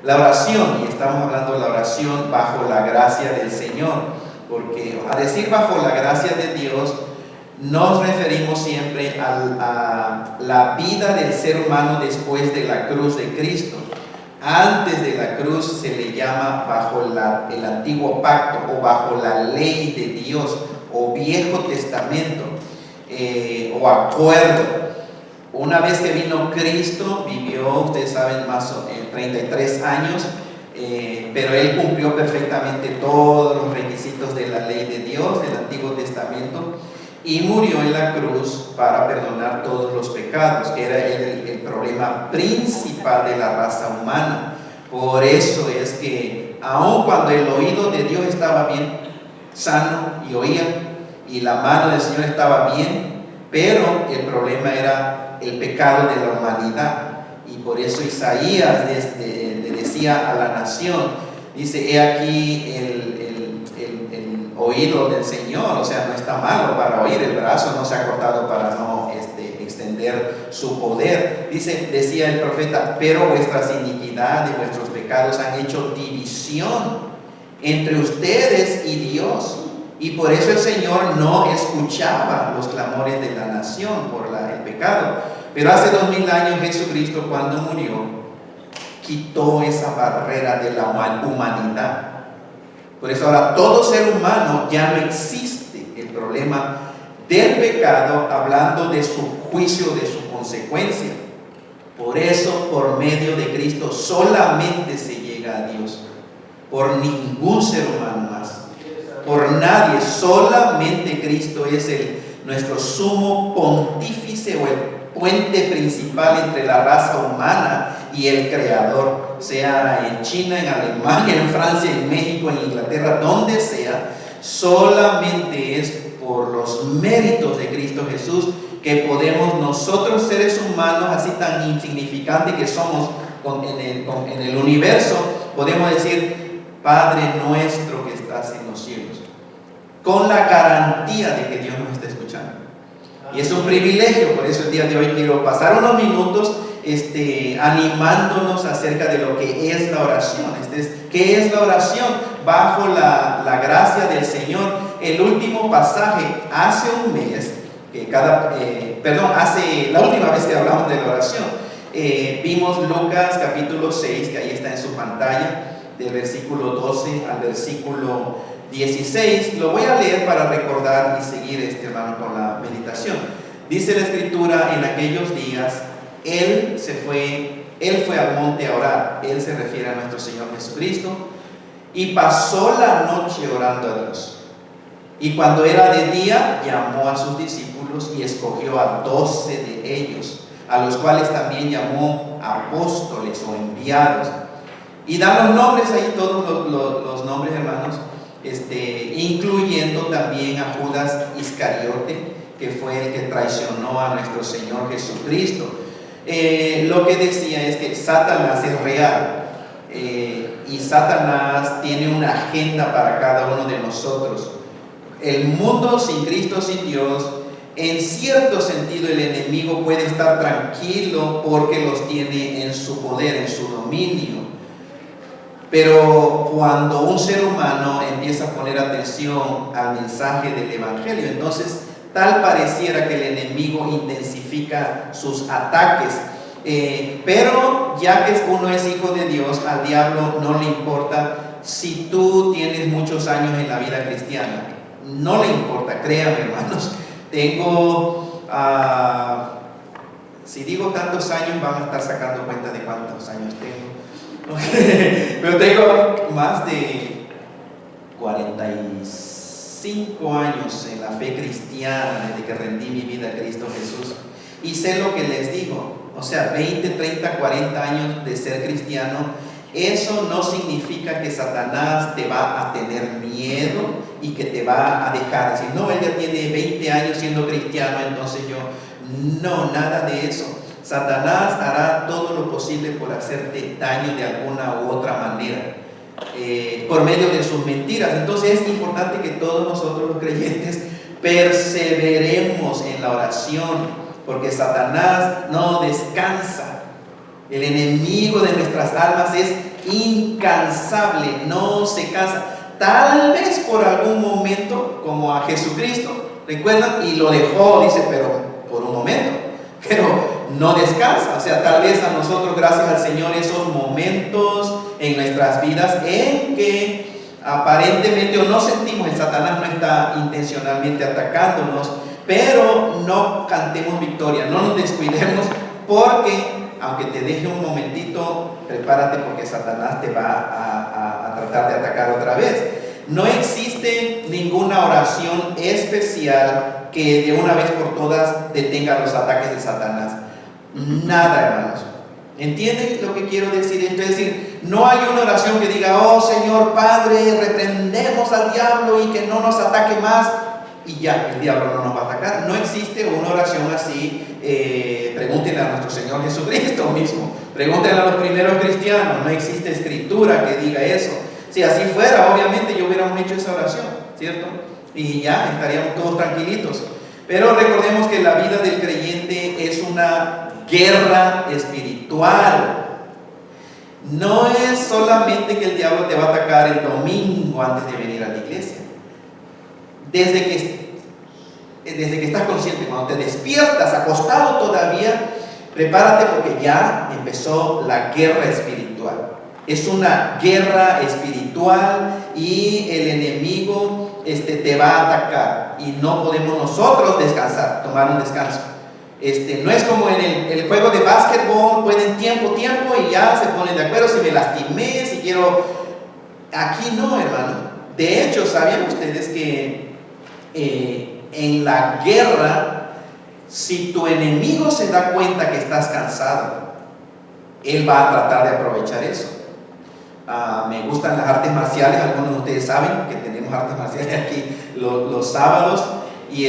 La oración, y estamos hablando de la oración bajo la gracia del Señor, porque a decir bajo la gracia de Dios, nos referimos siempre a la vida del ser humano después de la cruz de Cristo. Antes de la cruz se le llama bajo el antiguo pacto o bajo la ley de Dios o Viejo Testamento o acuerdo. Una vez que vino Cristo, vivió, ustedes saben, más o menos 33 años, pero Él cumplió perfectamente todos los requisitos de la ley de Dios, del Antiguo Testamento, y murió en la cruz para perdonar todos los pecados, que era el problema principal de la raza humana. Por eso es que, aun cuando el oído de Dios estaba bien, sano y oía, y la mano del Señor estaba bien, pero el problema era el pecado de la humanidad. Y por eso Isaías le decía a la nación, dice, he aquí el oído del Señor, o sea, no está malo para oír, el brazo no se ha cortado para no extender su poder. Decía el profeta, pero vuestras iniquidades y vuestros pecados han hecho división entre ustedes y Dios. Y por eso el Señor no escuchaba los clamores de la nación por el pecado. Pero hace 2000 años Jesucristo, cuando murió, quitó esa barrera de la humanidad. Por eso ahora todo ser humano ya no existe el problema del pecado, hablando de su juicio, de su consecuencia. Por eso, por medio de Cristo solamente se llega a Dios, por ningún ser humano más, por nadie. Solamente Cristo es nuestro sumo pontífice o el puente principal entre la raza humana y el Creador, sea en China, en Alemania, en Francia, en México, en Inglaterra, donde sea. Solamente es por los méritos de Cristo Jesús que podemos nosotros, seres humanos, así tan insignificantes que somos en el universo, podemos decir, Padre nuestro que estás en los cielos, con la garantía de que Dios nos está escuchando. Y es un privilegio. Por eso el día de hoy quiero pasar unos minutos animándonos acerca de lo que es la oración. ¿Qué es la oración? Bajo la gracia del Señor. El último pasaje, hace un mes, la última vez que hablamos de la oración, vimos Lucas capítulo 6, que ahí está en su pantalla, del versículo 12 al versículo 16. Lo voy a leer para recordar y seguir, hermano, con la meditación. Dice la Escritura, en aquellos días, Él fue al monte a orar. Él se refiere a nuestro Señor Jesucristo, y pasó la noche orando a Dios. Y cuando era de día, llamó a sus discípulos y escogió a 12 de ellos, a los cuales también llamó apóstoles o enviados. Y dan los nombres ahí, todos los nombres, hermanos, incluyendo también a Judas Iscariote, que fue el que traicionó a nuestro Señor Jesucristo. Lo que decía es que Satanás es real, y Satanás tiene una agenda para cada uno de nosotros. El mundo sin Cristo, sin Dios, en cierto sentido el enemigo puede estar tranquilo porque los tiene en su poder, en su dominio. Pero cuando un ser humano empieza a poner atención al mensaje del Evangelio, entonces tal pareciera que el enemigo intensifica sus ataques. Pero ya que uno es hijo de Dios, al diablo no le importa si tú tienes muchos años en la vida cristiana. No le importa, créanme, hermanos. Si digo tantos años, van a estar sacando cuenta de cuántos años tengo. Pero tengo más de 45 años en la fe cristiana, desde que rendí mi vida a Cristo Jesús. Y sé lo que les digo. O sea, 20, 30, 40 años de ser cristiano. Eso no significa que Satanás te va a tener miedo y que te va a dejar decir, no, él ya tiene 20 años siendo cristiano, entonces yo, no, nada de eso. Satanás hará todo lo posible por hacerte daño de alguna u otra manera, por medio de sus mentiras. Entonces es importante que todos nosotros los creyentes perseveremos en la oración, porque Satanás no descansa. El enemigo de nuestras almas es incansable, no se cansa. Tal vez por algún momento, como a Jesucristo, recuerdan, y lo dejó, dice, pero por un momento, pero no descansa. O sea, tal vez a nosotros, gracias al Señor, esos momentos en nuestras vidas en que aparentemente o no sentimos, el Satanás no está intencionalmente atacándonos, pero no cantemos victoria, no nos descuidemos, porque aunque te deje un momentito, prepárate, porque Satanás te va a tratar de atacar otra vez. No existe ninguna oración especial que de una vez por todas detenga los ataques de Satanás. Nada, hermanos. ¿Entienden lo que quiero decir? Es decir, no hay una oración que diga, oh Señor Padre, reprendemos al diablo y que no nos ataque más, y ya, el diablo no nos va a atacar. No existe una oración así. Pregúntenle a nuestro Señor Jesucristo mismo, pregúntenle a los primeros cristianos. No existe escritura que diga eso. Si así fuera, obviamente yo hubiéramos hecho esa oración, ¿cierto? Y ya estaríamos todos tranquilitos. Pero recordemos que la vida del creyente es una guerra espiritual. No es solamente que el diablo te va a atacar el domingo antes de venir a la iglesia. Desde que estás consciente, cuando te despiertas, acostado todavía, prepárate, porque ya empezó la guerra espiritual. Es una guerra espiritual y el enemigo te va a atacar, y no podemos nosotros descansar, tomar un descanso. No es como en el juego de básquetbol, pueden tiempo y ya se ponen de acuerdo, si me lastimé, si quiero. Aquí no, hermano. De hecho, ¿sabían ustedes que en la guerra, si tu enemigo se da cuenta que estás cansado, él va a tratar de aprovechar eso? Me gustan las artes marciales. Algunos de ustedes saben que tenemos artes marciales aquí los sábados, y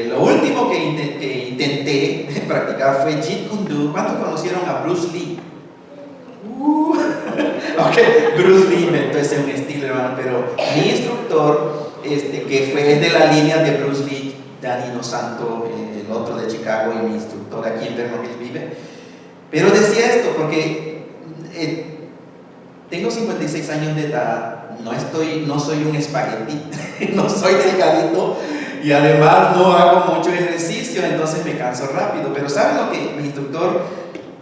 lo último que intenté practicar fue Jeet Kune Do. ¿Cuántos conocieron a Bruce Lee? Ok, Bruce Lee inventó ese un estilo, hermano, pero mi instructor, que fue de la línea de Bruce Lee, Danilo Santo, el otro de Chicago, y mi instructor aquí en Vernon Hills vive, pero decía esto porque tengo 56 años de edad, no soy un espagueti, no soy delgadito, y además no hago mucho ejercicio, entonces me canso rápido. Pero ¿saben lo que mi instructor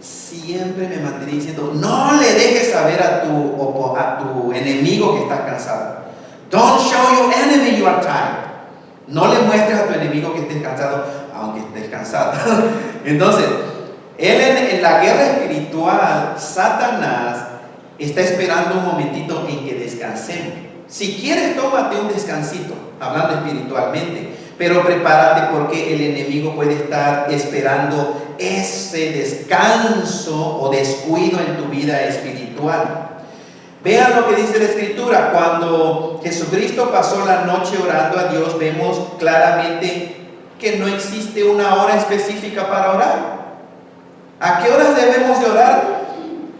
siempre me mantenía diciendo? No le dejes saber a tu enemigo que estás cansado. Don't show your enemy you are tired. No le muestres a tu enemigo que estés cansado, aunque estés cansado. Entonces, él en la guerra espiritual, Satanás está esperando un momentito en que descansemos. Si quieres, tómate un descansito, hablando espiritualmente, pero prepárate, porque el enemigo puede estar esperando ese descanso o descuido en tu vida espiritual. Vean lo que dice la Escritura. Cuando Jesucristo pasó la noche orando a Dios, vemos claramente que no existe una hora específica para orar. ¿A qué horas debemos de orar?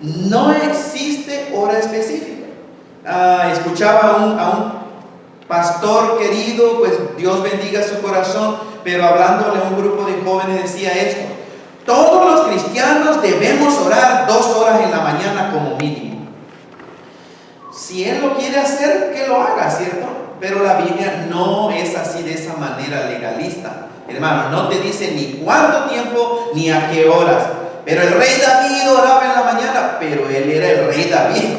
No existe hora específica. Escuchaba a un pastor querido, pues Dios bendiga su corazón, pero hablándole a un grupo de jóvenes decía esto: todos los cristianos debemos orar 2 horas en la mañana como mínimo. Si él lo quiere hacer, que lo haga, ¿cierto? Pero la Biblia no es así, de esa manera legalista. Hermano, no te dice ni cuánto tiempo ni a qué horas. Pero el rey David oraba en la mañana, pero él era el rey David.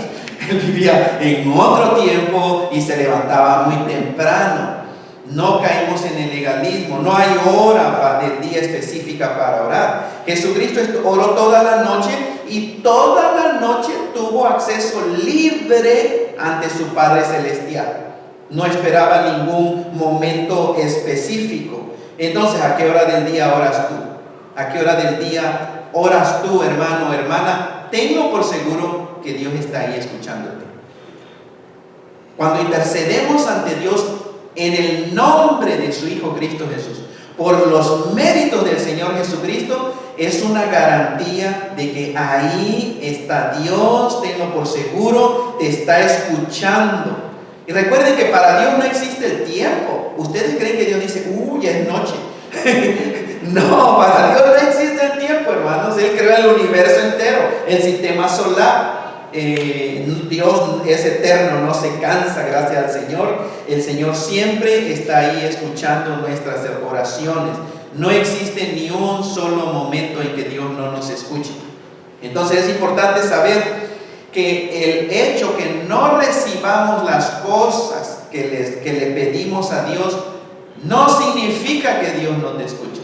Él vivía en otro tiempo y se levantaba muy temprano. No caímos en el legalismo. No hay hora del día específica para orar. Jesucristo oró toda la noche, y toda la noche tuvo acceso libre ante su Padre Celestial. No esperaba ningún momento específico. Entonces, ¿a qué hora del día oras tú? ¿A qué hora del día oras tú, hermano o hermana? Tengo por seguro que Dios está ahí escuchándote. Cuando intercedemos ante Dios en el nombre de su Hijo Cristo Jesús, por los méritos del Señor Jesucristo, es una garantía de que ahí está Dios. Tenlo por seguro, te está escuchando. Y recuerden que para Dios no existe el tiempo. Ustedes creen que Dios dice, ya es noche. No, para Dios no existe el tiempo, hermanos. Él creó el universo entero, el sistema solar. Dios es eterno, no se cansa, gracias al Señor. El Señor siempre está ahí escuchando nuestras oraciones. No existe ni un solo momento en que Dios no nos escuche. Entonces es importante saber que el hecho que no recibamos las cosas que le pedimos a Dios no significa que Dios no te escuche.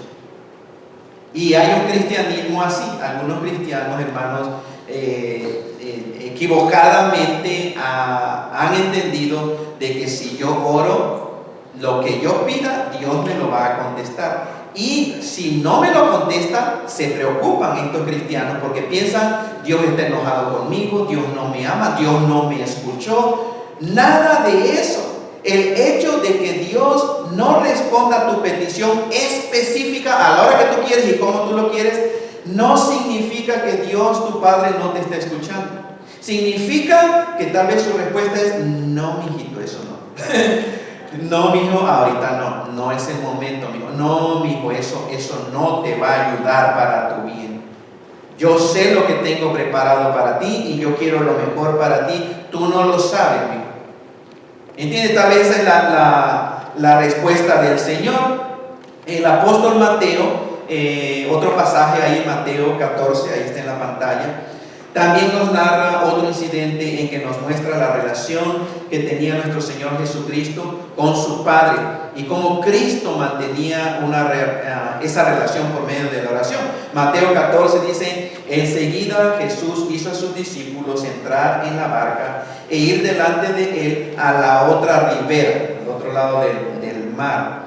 Y hay un cristianismo así. Algunos cristianos, hermanos, equivocadamente han entendido de que si yo oro, lo que yo pida, Dios me lo va a contestar. Y si no me lo contesta, se preocupan estos cristianos porque piensan, Dios está enojado conmigo, Dios no me ama, Dios no me escuchó. Nada de eso. El hecho de que Dios no responda a tu petición específica a la hora que tú quieres y como tú lo quieres, no significa que Dios, tu Padre, no te esté escuchando. Significa que tal vez su respuesta es: no, mijito, eso no. No, mijo, ahorita no es el momento, mijo. No, mijo, eso no te va a ayudar para tu bien. Yo sé lo que tengo preparado para ti y yo quiero lo mejor para ti. Tú no lo sabes, mijo. ¿Entiendes? Tal vez es la respuesta del Señor. El apóstol Mateo, otro pasaje ahí en Mateo 14, ahí está en la pantalla, también nos narra otro incidente en que nos muestra la relación que tenía nuestro Señor Jesucristo con su Padre y cómo Cristo mantenía esa relación por medio de la oración. Mateo 14 dice: enseguida Jesús hizo a sus discípulos entrar en la barca e ir delante de él a la otra ribera, al otro lado del mar.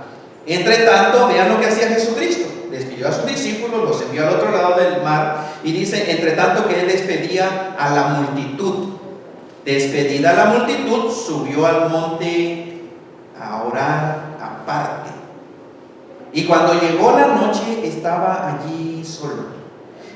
Entre tanto, vean lo que hacía Jesucristo. Despidió a sus discípulos, los envió al otro lado del mar y dice: entre tanto que él despedía a la multitud. Despedida la multitud, subió al monte a orar aparte. Y cuando llegó la noche, estaba allí solo.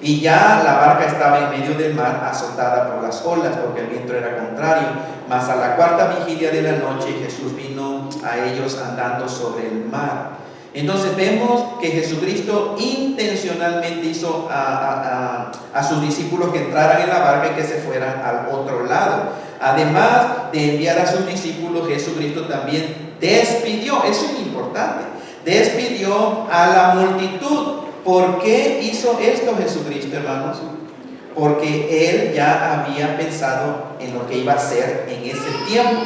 Y ya la barca estaba en medio del mar, azotada por las olas, porque el viento era contrario. Mas a la cuarta vigilia de la noche, Jesús vino a ellos andando sobre el mar. Entonces vemos que Jesucristo intencionalmente hizo a sus discípulos que entraran en la barca y que se fueran al otro lado. Además de enviar a sus discípulos, Jesucristo también despidió, eso es importante, despidió a la multitud. ¿Por qué hizo esto Jesucristo, hermanos? Porque Él ya había pensado en lo que iba a hacer en ese tiempo.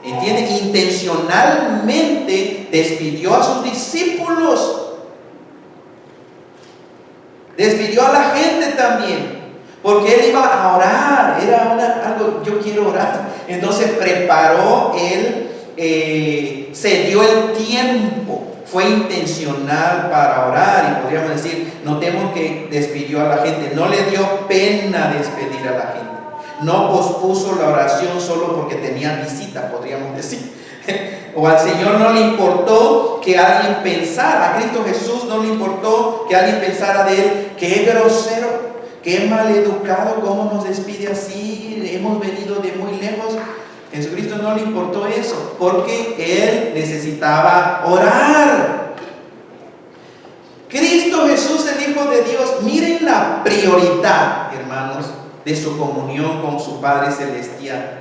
¿Entiende? Intencionalmente despidió a sus discípulos. Despidió a la gente también. Porque Él iba a orar. Era algo, yo quiero orar. Entonces preparó Él, se dio el tiempo. Fue intencional para orar. Y podríamos decir, notemos que despidió a la gente. No le dio pena despedir a la gente. No pospuso la oración solo porque tenía visita, podríamos decir. O al Señor no le importó que alguien pensara, a Cristo Jesús no le importó que alguien pensara de Él: qué grosero, qué maleducado, cómo nos despide así, hemos venido de muy lejos. A Jesucristo no le importó eso, porque Él necesitaba orar. Cristo Jesús, el Hijo de Dios, miren la prioridad, hermanos, de su comunión con su Padre Celestial.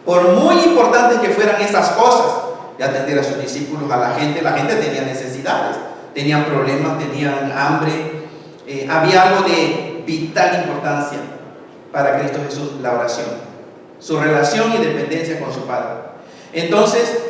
Por muy importantes que fueran esas cosas, de atender a sus discípulos, a la gente tenía necesidades, tenían problemas, tenían hambre, había algo de vital importancia para Cristo Jesús: la oración, su relación y dependencia con su Padre. Entonces,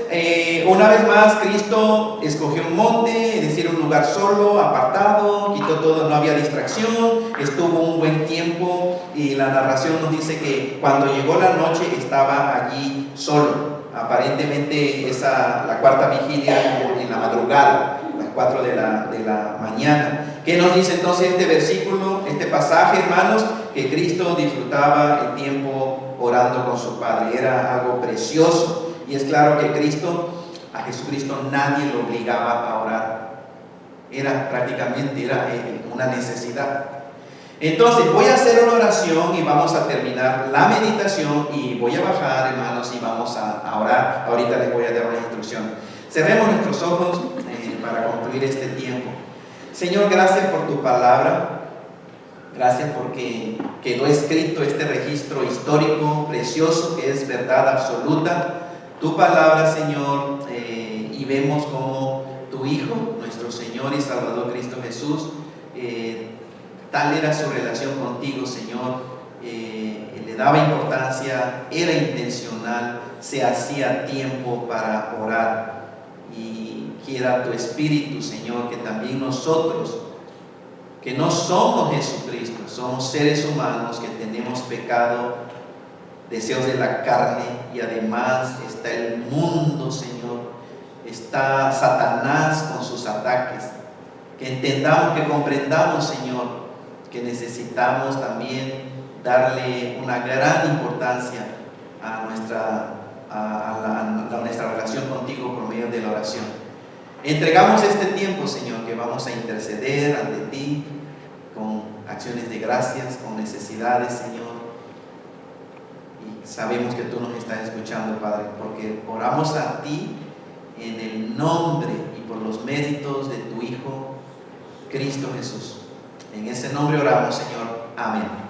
una vez más, Cristo escogió un monte, es decir, un lugar solo, apartado, quitó todo, no había distracción, estuvo un buen tiempo, y la narración nos dice que cuando llegó la noche estaba allí solo. Aparentemente la cuarta vigilia en la madrugada, las 4 de la mañana. ¿Qué nos dice entonces este versículo, este pasaje, hermanos? Que Cristo disfrutaba el tiempo orando con su Padre. Era algo precioso. Y es claro que a Jesucristo nadie lo obligaba a orar. Prácticamente una necesidad. Entonces voy a hacer una oración y vamos a terminar la meditación y voy a bajar, hermanos, y vamos a orar. Ahorita les voy a dar una instrucción. Cerremos nuestros ojos para concluir este tiempo. Señor, gracias por tu palabra. Gracias porque quedó escrito este registro histórico precioso que es verdad absoluta. Tu palabra, Señor, y vemos como tu Hijo, nuestro Señor y Salvador Cristo Jesús, tal era su relación contigo, Señor. Le daba importancia, era intencional, se hacía tiempo para orar. Y quiera tu Espíritu, Señor, que también nosotros, que no somos Jesucristo, somos seres humanos que tenemos pecado, deseos de la carne, y además está el mundo, Señor, está Satanás con sus ataques. Que entendamos, que comprendamos, Señor, que necesitamos también darle una gran importancia a nuestra relación contigo por medio de la oración. Entregamos este tiempo, Señor, que vamos a interceder ante ti con acciones de gracias, con necesidades, Señor. Y sabemos que tú nos estás escuchando, Padre, porque oramos a ti en el nombre y por los méritos de tu Hijo, Cristo Jesús. En ese nombre oramos, Señor. Amén.